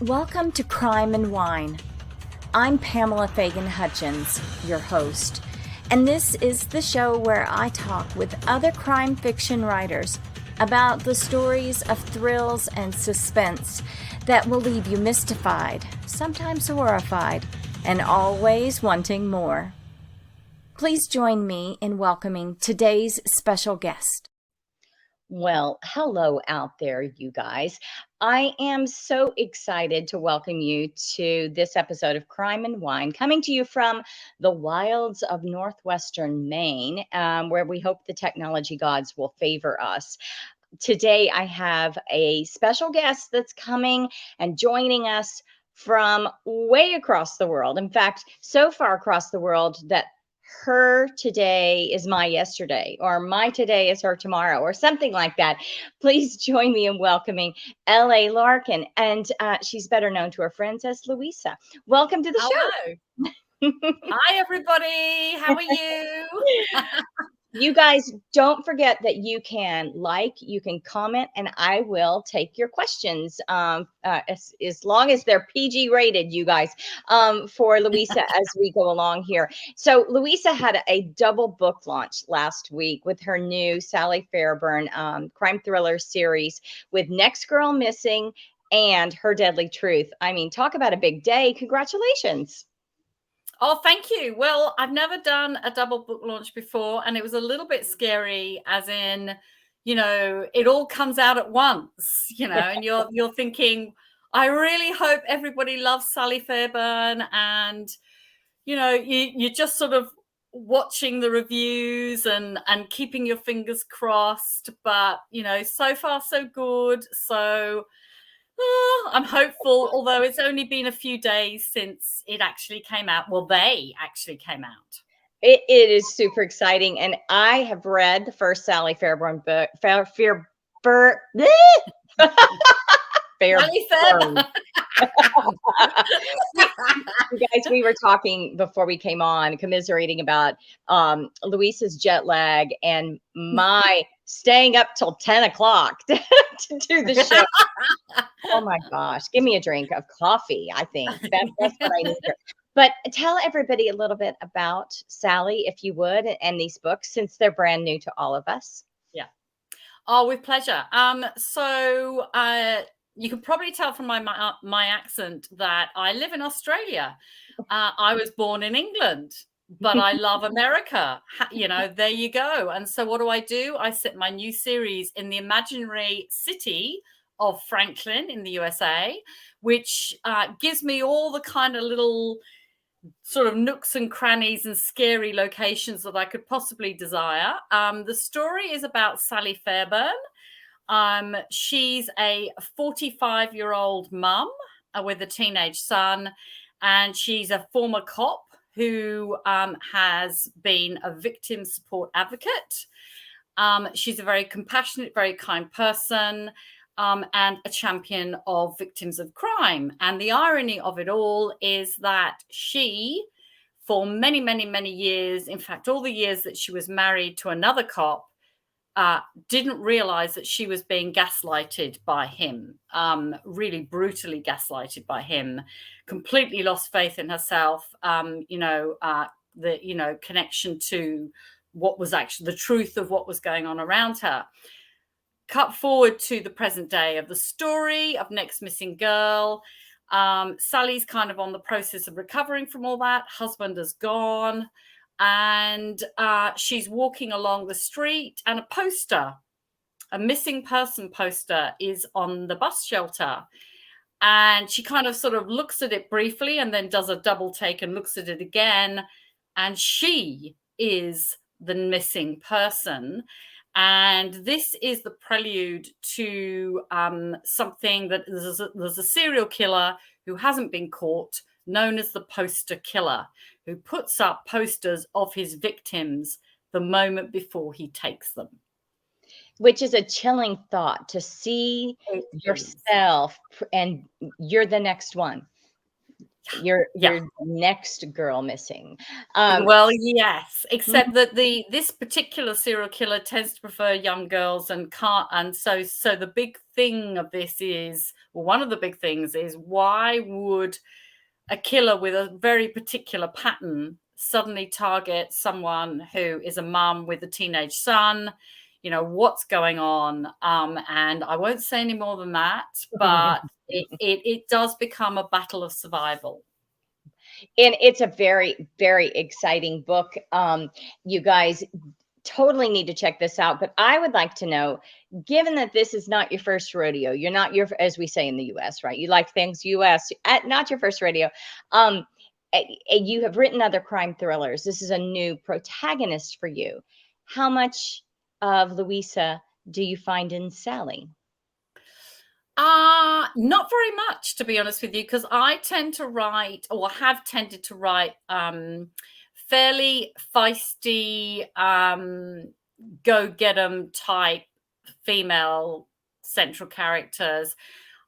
Welcome to Crime and Wine. I'm Pamela Fagan Hutchins, your host, and this is the show where I talk with other crime fiction writers about the stories of thrills and suspense that will leave you mystified, sometimes horrified, and always wanting more. Please join me in welcoming today's special guest. Well, hello out there, you guys. I am so excited to welcome you to this episode of Crime and Wine, coming to you from the wilds of northwestern Maine, where we hope the technology gods will favor us. Today, I have a special guest that's coming and joining us from way across the world. In fact, so far across the world that her today is my yesterday, or my today is her tomorrow, or something like that. Please join me in welcoming L.A. Larkin, and she's better known to her friends as Louisa. Welcome to the Hello. show. Hi, everybody. How are you? You guys, don't forget that you can you can comment, and I will take your questions as long as they're PG rated, you guys, for Louisa as we go along here. So Louisa had a double book launch last week with her new Sally Fairburn crime thriller series with Next Girl Missing and Her Deadly Truth. I mean, talk about a big day. Congratulations. Oh, thank you. Well, I've never done a double book launch before, and it was a little bit scary, as in, it all comes out at once, and you're thinking, I really hope everybody loves Sally Fairburn, and you're just sort of watching the reviews and keeping your fingers crossed, but so far so good. So I'm hopeful, although it's only been a few days since it actually came out. Well, they actually came out. It is super exciting, and I have read the first Sally Fairburn book. Fairburn. Sally Fairburn. You guys, we were talking before we came on, commiserating about Louisa's jet lag and my staying up till 10 o'clock to do the show. Oh my gosh, give me a drink of coffee. I think that's what I need here. But tell everybody a little bit about Sally, if you would, and these books, since they're brand new to all of us. Yeah. Oh, with pleasure. So you can probably tell from my accent that I live in Australia. I was born in England, but I love America. There you go. And so what do? I set my new series in the imaginary city of Franklin in the USA, which gives me all the kind of little sort of nooks and crannies and scary locations that I could possibly desire. The story is about Sally Fairburn. She's a 45-year-old mum with a teenage son, and she's a former cop who has been a victim support advocate. She's a very compassionate, very kind person, and a champion of victims of crime. And the irony of it all is that she, for many, many, many years, in fact, all the years that she was married to another cop, didn't realize that she was being gaslighted by him, really brutally gaslighted by him, completely lost faith in herself, the connection to what was actually the truth of what was going on around her. Cut forward to the present day of the story of Next Missing Girl. Sally's kind of on the process of recovering from all that. Husband is gone. And she's walking along the street, and a missing person poster, is on the bus shelter. And she kind of sort of looks at it briefly and then does a double take and looks at it again. And she is the missing person. And this is the prelude to something that there's a serial killer who hasn't been caught, known as the poster killer, who puts up posters of his victims the moment before he takes them. Which is a chilling thought, to see yourself and you're the next one. You're Yeah. next girl missing. Well, yes, except that this particular serial killer tends to prefer young girls and can't. And so the big thing of this is, well, one of the big things is, why would a killer with a very particular pattern suddenly target someone who is a mum with a teenage son? What's going on? And I won't say any more than that, but it does become a battle of survival. And it's a very, very exciting book. You guys totally need to check this out. But I would like to know, given that this is not your first rodeo, you're not as we say in the US, right? You like things US, not your first rodeo. You have written other crime thrillers. This is a new protagonist for you. How much of Louisa do you find in Sally? Not very much, to be honest with you, because I tend to write, or have tended to write, fairly feisty, go get 'em type female central characters.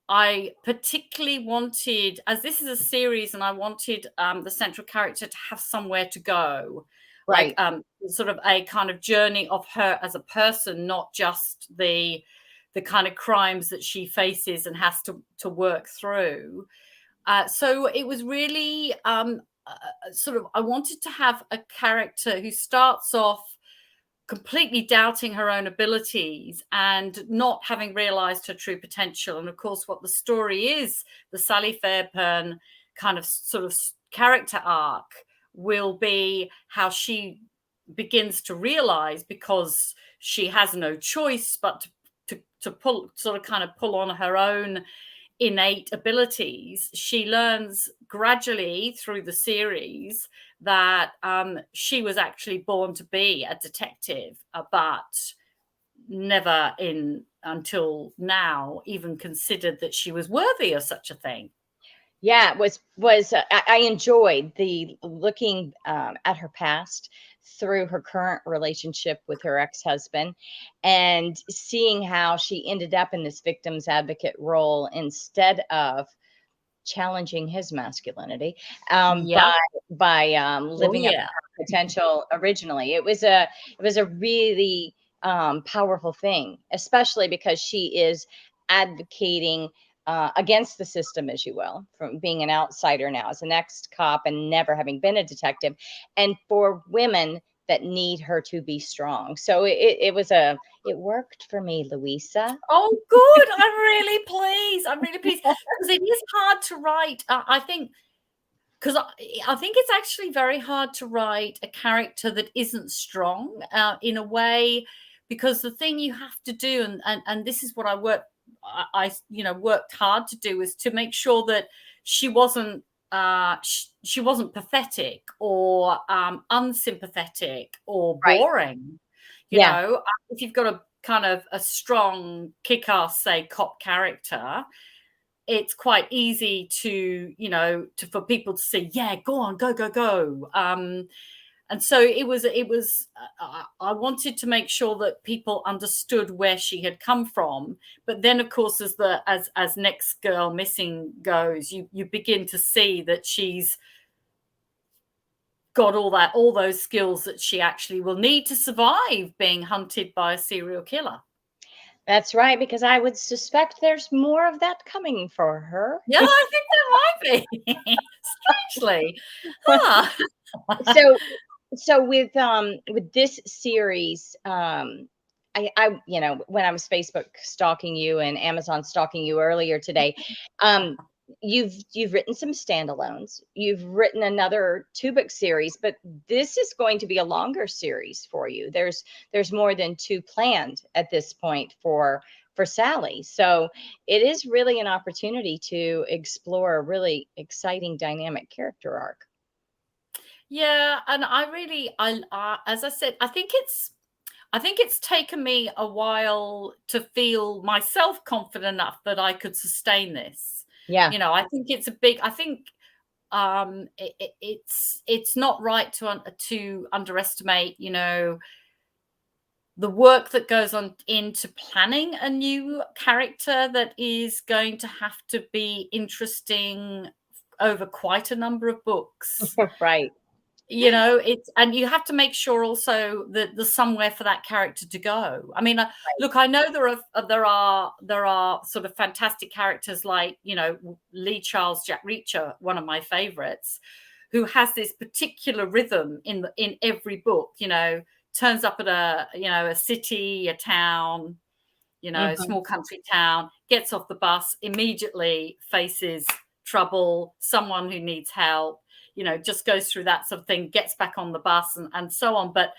I particularly wanted, as this is a series, and I wanted the central character to have somewhere to go, like Right. sort of a kind of journey of her as a person, not just the kind of crimes that she faces and has to work through. So it was really sort of, I wanted to have a character who starts off completely doubting her own abilities and not having realized her true potential. And of course, what the story is, the Sally Fairburn kind of sort of character arc, will be how she begins to realize, because she has no choice but to pull, sort of kind of pull on her own innate abilities. She learns gradually through the series that she was actually born to be a detective, but never until now even considered that she was worthy of such a thing. Yeah, it was I enjoyed the looking at her past through her current relationship with her ex-husband, and seeing how she ended up in this victim's advocate role instead of challenging his masculinity, Yeah. by Oh, living up to yeah. her potential originally. It was a really powerful thing, especially because she is advocating against the system, as you will, from being an outsider now as an ex-cop and never having been a detective, and for women that need her to be strong. So it worked for me, Louisa. Oh, good. I'm really pleased. I'm really pleased, because it is hard to write. I think, because I think it's actually very hard to write a character that isn't strong, in a way, because the thing you have to do, and this is what worked hard to do, is to make sure that she wasn't she wasn't pathetic or unsympathetic or Right. boring. Yeah. If you've got a kind of a strong kick-ass, say, cop character, it's quite easy for people to say, yeah, go on, go, go, go. And so I wanted to make sure that people understood where she had come from. But then, of course, as Next Girl Missing goes, you begin to see that she's got all those skills that she actually will need to survive being hunted by a serial killer. That's right, because I would suspect there's more of that coming for her. Yeah, I think there might be. Strangely. Huh. So with this series, when I was Facebook stalking you and Amazon stalking you earlier today, um you've written some standalones. You've written another 2-book series, but this is going to be a longer series for you. There's more than 2 planned at this point for Sally. So it is really an opportunity to explore a really exciting dynamic character arc. Yeah, and as I said, I think it's taken me a while to feel myself confident enough that I could sustain this. Yeah. I think it's a big. I think it's not right to underestimate, the work that goes on into planning a new character that is going to have to be interesting over quite a number of books. Right. You know, it's, and you have to make sure also that there's somewhere for that character to go. I mean, look, I know there are sort of fantastic characters like, you know, Lee Charles Jack Reacher, one of my favorites, who has this particular rhythm in every book. You know, turns up at a city, a town, you know, small country town, gets off the bus, immediately faces trouble, someone who needs help, you know, just goes through that sort of thing, gets back on the bus and so on. But,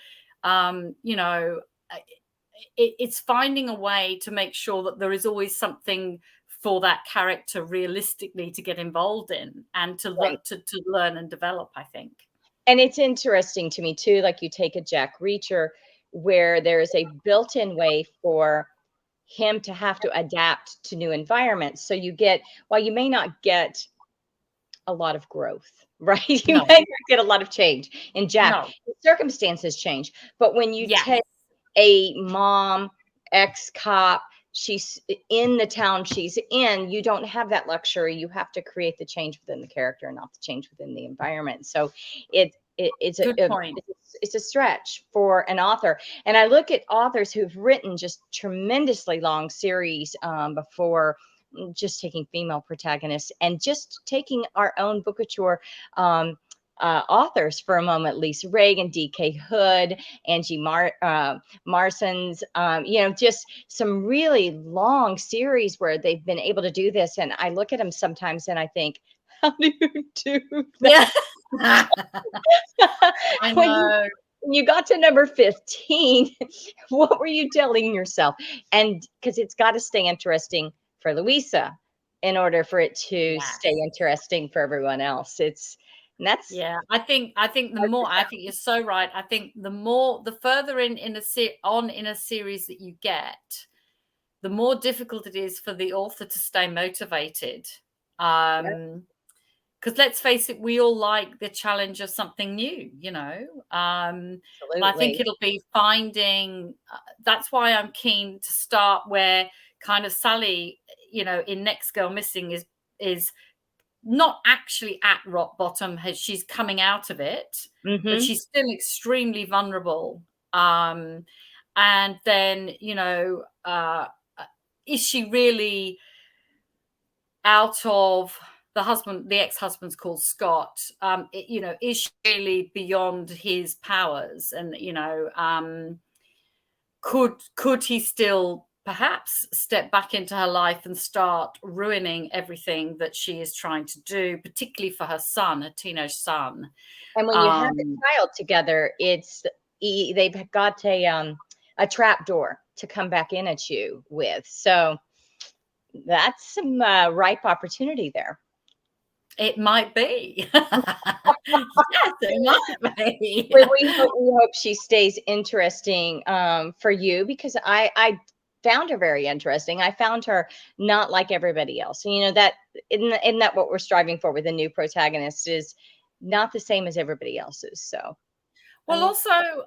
you know, it's finding a way to make sure that there is always something for that character realistically to get involved in and to learn and develop, I think. And it's interesting to me too, like you take a Jack Reacher where there's a built-in way for him to have to adapt to new environments. So you get, while you may not get a lot of growth, right? You may not get a lot of change in Jack. Circumstances change. But when you take a mom, ex-cop, she's in the town she's in, you don't have that luxury. You have to create the change within the character and not the change within the environment. So it's a stretch for an author. And I look at authors who've written just tremendously long series before, just taking female protagonists and just taking our own Bookouture authors for a moment. Lisa Reagan, D.K. Hood, Angie Marsons, you know, just some really long series where they've been able to do this. And I look at them sometimes and I think, how do you do that? Yeah. I know. When you got to number 15, what were you telling yourself? And because it's got to stay interesting for Louisa in order for it to stay interesting for everyone else. I think the more, I think you're so right. I think the further in a series that you get, the more difficult it is for the author to stay motivated. Because let's face it, we all like the challenge of something new, you know. And I think it'll be finding, that's why I'm keen to start where kind of Sally, you know, in Next Girl Missing is not actually at rock bottom. She's coming out of it, but she's still extremely vulnerable. And then, you know, is she really out of the ex-husband's called Scott, you know, is she really beyond his powers? And, you know, could he still perhaps step back into her life and start ruining everything that she is trying to do, particularly for her son, her teenage son? And when you have a child together, they've got a trap door to come back in at you with. So that's some ripe opportunity there. It might be. Yes, it might be. We hope she stays interesting for you, because I found her very interesting. I found her not like everybody else. And, you know, that isn't that what we're striving for with a new protagonist, is not the same as everybody else's. So, well, also,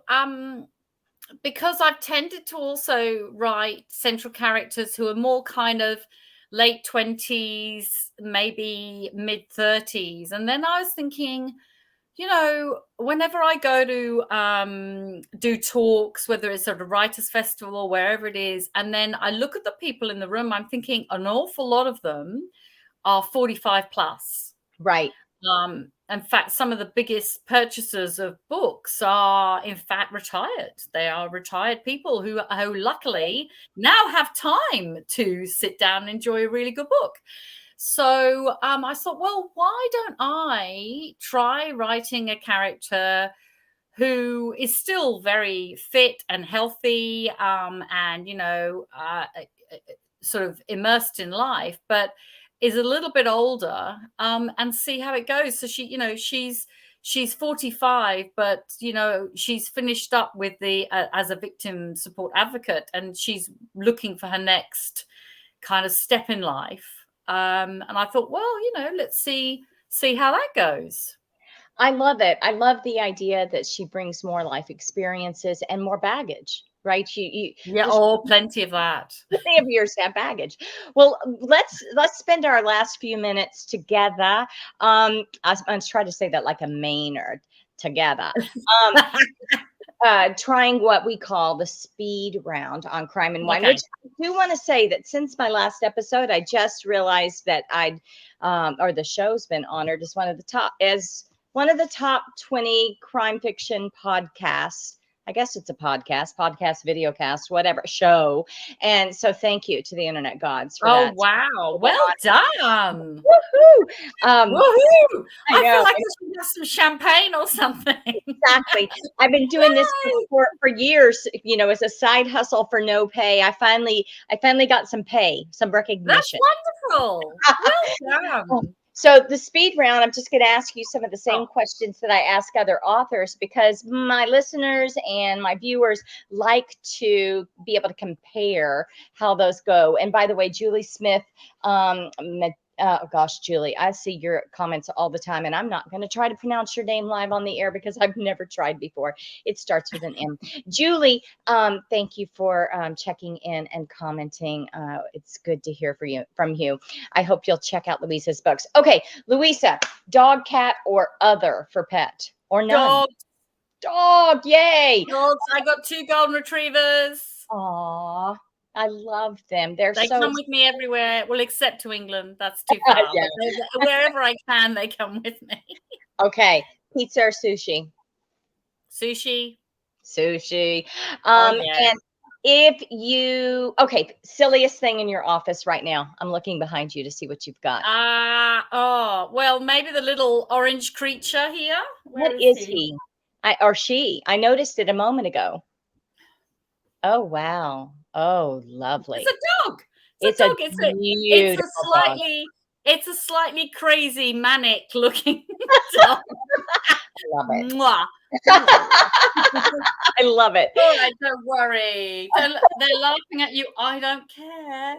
because I've tended to also write central characters who are more kind of late 20s, maybe mid 30s. And then I was thinking, you know, whenever I go to do talks, whether it's at a writers' festival or wherever it is, and then I look at the people in the room, I'm thinking an awful lot of them are 45 plus. Right. In fact, some of the biggest purchasers of books are, in fact, retired. They are retired people who luckily now have time to sit down and enjoy a really good book. So I thought, well, why don't I try writing a character who is still very fit and healthy, and, you know, sort of immersed in life, but is a little bit older, and see how it goes. So she, you know, she's 45, but, you know, she's finished up with as a victim support advocate, and she's looking for her next kind of step in life. And I thought, well, you know, let's see how that goes. I love it. I love the idea that she brings more life experiences and more baggage, right? Yeah, there's plenty of that. plenty of years to have baggage. Well, let's spend our last few minutes together. I'm trying to say that like a Maynard together. Um, trying what we call the speed round on Crime and Wine, Okay. which I do want to say that since my last episode, I just realized that or the show's been honored as one of the top 20 crime fiction podcasts. I guess it's a podcast, videocast, whatever show. And so thank you to the internet gods for that. Wow. Well done. Woohoo! Woohoo! I I feel know. like I should have some champagne or something. Exactly. I've been doing this for years, as a side hustle for no pay. I finally got some pay, some That's recognition. wonderful. Well done. So the speed round, I'm just going to ask you some of the same Oh. questions that I ask other authors, because my listeners and my viewers like to be able to compare how those go. And by the way, Julie Smith, oh gosh, Julie, I see your comments all the time, and I'm not going to try to pronounce your name live on the air because I've never tried before. It starts with an M. Julie, thank you for checking in and commenting. It's good to hear from you. I hope you'll check out Louisa's books. Okay, Louisa, dog, cat, or other for pet, or none? Dog, yay! Dogs. I got 2 golden retrievers. Aw, I love them. They come with me everywhere. Well, except to England. That's too far. Yeah. But wherever I can, they come with me. Okay, pizza or sushi? Sushi. And yes. silliest thing in your office right now. I'm looking behind you to see what you've got. Well, maybe the little orange creature here. What is he? Or she? I noticed it a moment ago. Oh, wow. Oh, lovely. It's a dog. It's a beautiful dog. It's a slightly crazy, manic looking dog. I love it. Mwah. I love it. All right, don't worry. They're laughing at you. I don't care.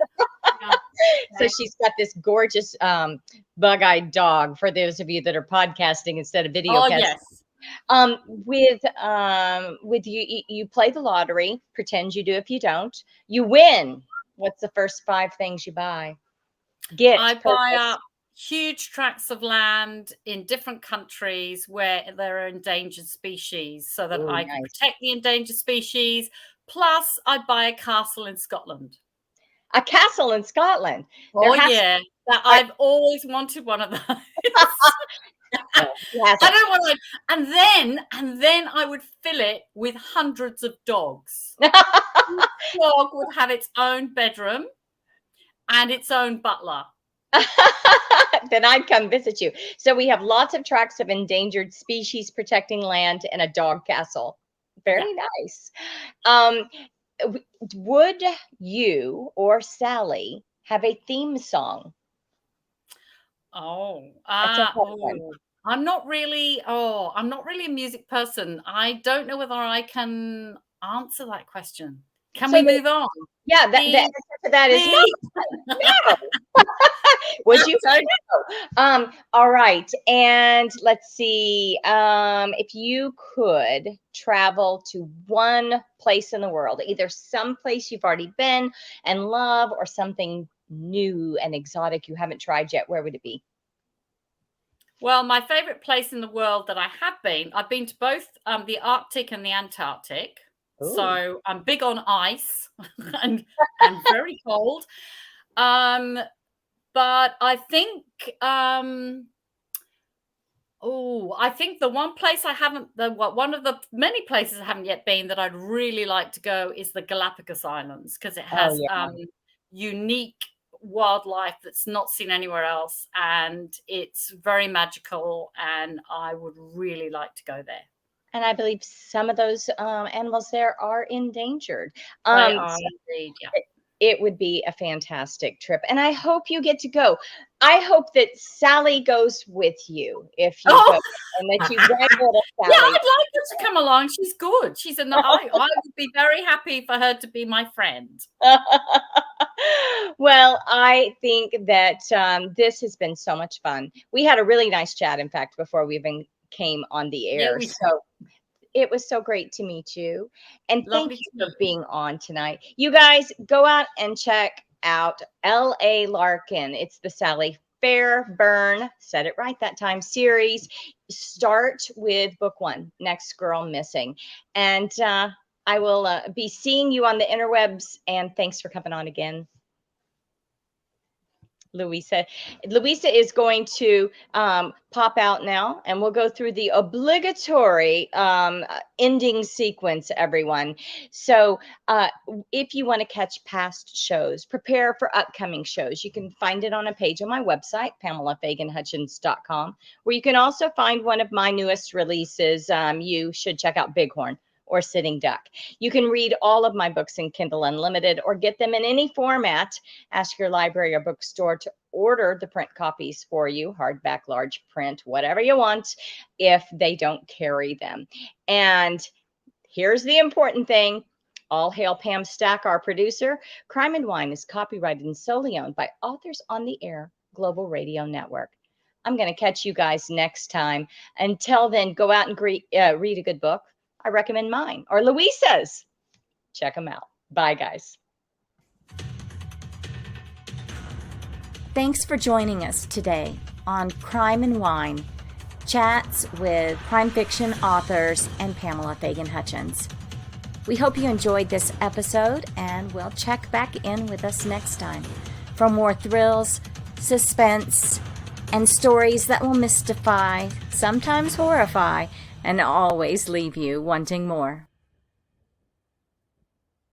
So she's got this gorgeous bug-eyed dog, for those of you that are podcasting instead of video. Yes. With you play the lottery, pretend you do. If you don't, you win. What's the first 5 things you buy? I buy up huge tracts of land in different countries where there are endangered species, so that I can protect the endangered species. Plus, I buy a castle in Scotland. A castle in Scotland? I've always wanted one of those. I don't want to. And then I would fill it with hundreds of dogs. Each dog would have its own bedroom and its own butler. Then I'd come visit you. So we have lots of tracts of endangered species protecting land and a dog castle. Very nice. Would you or Sally have a theme song? I'm not really a music person. I don't know whether I can answer that question. Can we move on? Yeah, the answer to that is no. Would you? No. All right. And let's see. If you could travel to one place in the world, either some place you've already been and love, or something new and exotic you haven't tried yet, where would it be? Well, my favorite place in the world that I've been to both the Arctic and the Antarctic. Ooh. So I'm big on ice and very cold. But I think the one place one of the many places I haven't yet been that I'd really like to go is the Galapagos Islands, because it has unique wildlife that's not seen anywhere else, and it's very magical, and I would really like to go there. And I believe some of those animals there are endangered. They are indeed, yeah. It would be a fantastic trip, and I hope you get to go. I hope that Sally goes with you if you go, and that you ride little Sally. Yeah, I'd like her to come along. She's good. I would be very happy for her to be my friend. Well, I think that this has been so much fun. We had a really nice chat, in fact, before we even came on the air. So It was so great to meet you. And thank Lovely you to for being on tonight. You guys go out and check out L.A. Larkin. It's the Sally Fairburn, said it right that time, series. Start with book 1, Next Girl Missing. And I will be seeing you on the interwebs. And thanks for coming on again, Louisa. Louisa is going to pop out now, and we'll go through the obligatory ending sequence, everyone. So if you want to catch past shows, prepare for upcoming shows, you can find it on a page on my website, PamelaFaganHutchins.com, where you can also find one of my newest releases. You should check out Bighorn or Sitting Duck. You can read all of my books in Kindle Unlimited or get them in any format. Ask your library or bookstore to order the print copies for you, hardback, large print, whatever you want, if they don't carry them. And here's the important thing. All hail Pam Stack, our producer. Crime and Wine is copyrighted and solely owned by Authors on the Air Global Radio Network. I'm going to catch you guys next time. Until then, go out and read a good book. I recommend mine or Louisa's. Check them out. Bye, guys. Thanks for joining us today on Crime and Wine, chats with crime fiction authors and Pamela Fagan Hutchins. We hope you enjoyed this episode, and we'll check back in with us next time for more thrills, suspense, and stories that will mystify, sometimes horrify, and always leave you wanting more.